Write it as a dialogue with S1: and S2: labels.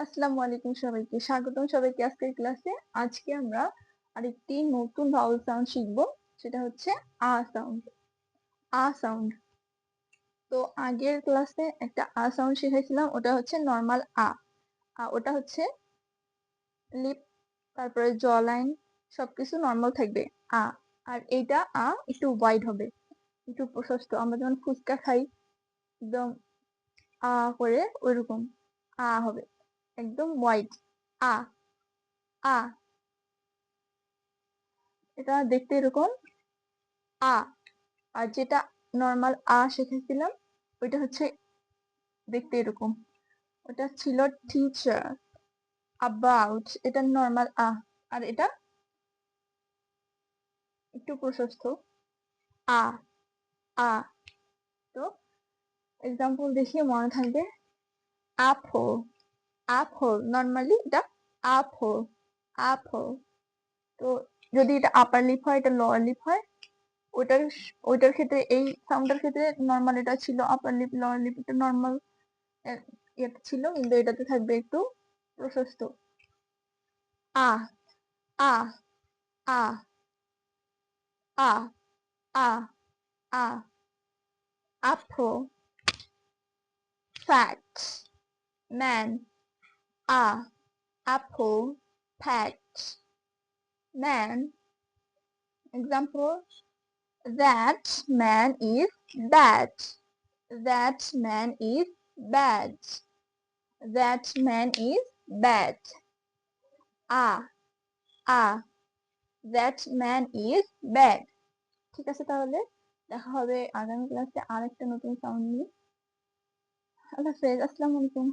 S1: আসসালামু আলাইকুম সবাইকে। স্বাগতম সবাইকে আজকের ক্লাসে। আজকে আমরা আরেকটি নতুন ভাওয়েল সাউন্ড শিখব। সেটা হচ্ছে আ সাউন্ড। আ সাউন্ড। তো আগের ক্লাসে একটা আ সাউন্ড শিখেছিলাম, ওটা হচ্ছে নরমাল আ। ওটা হচ্ছে লিপ, তারপরে জ লাইন সবকিছু নরমাল থাকবে আ। আর এইটা আ একটু ওয়াইড হবে, একটু প্রশস্ত। আমরা যেমন ফুচকা খাই একদম আ করে, ওইরকম আ হবে, একদম ওয়াইড আ। আ এটা দেখতে এরকম আ। আর যেটা নরমাল আ শিখেছিলাম ওইটা হচ্ছে দেখতে এরকম। ওটা ছিল টিচার, অ্যাবাউট, এটা নরমাল আ। আর এটা একটু প্রশস্ত আ। আ। তো এক্সাম্পল দেখিয়ে মনে থাকবে। অ্যাপল, অ্যাপল, নরমালি এটা অ্যাপল, অ্যাপল। তো যদি এটা আপার লিপ হয়, এটা লোয়ার লিপ হয়। ওইটার ক্ষেত্রে, এই সাউন্ডের ক্ষেত্রে নরমাল এটা ছিল আপার লিপ, লোয়ার লিপ এটা নরমাল ইয়েতে ছিল, কিন্তু এটাতে থাকবে একটু প্রশস্ত আ। আ। আ। আ। আ। আ। apple, fat, man, apple, fat, man. Example: that man is bad, that man is bad, that man is bad. A, that man is bad. ঠিক আছে, তাহলে দেখা হবে আগামী ক্লাসে আরেকটা নতুন সাউন্ড নিয়ে। আল্লাহ হাফেজ, আসসালামু আলাইকুম।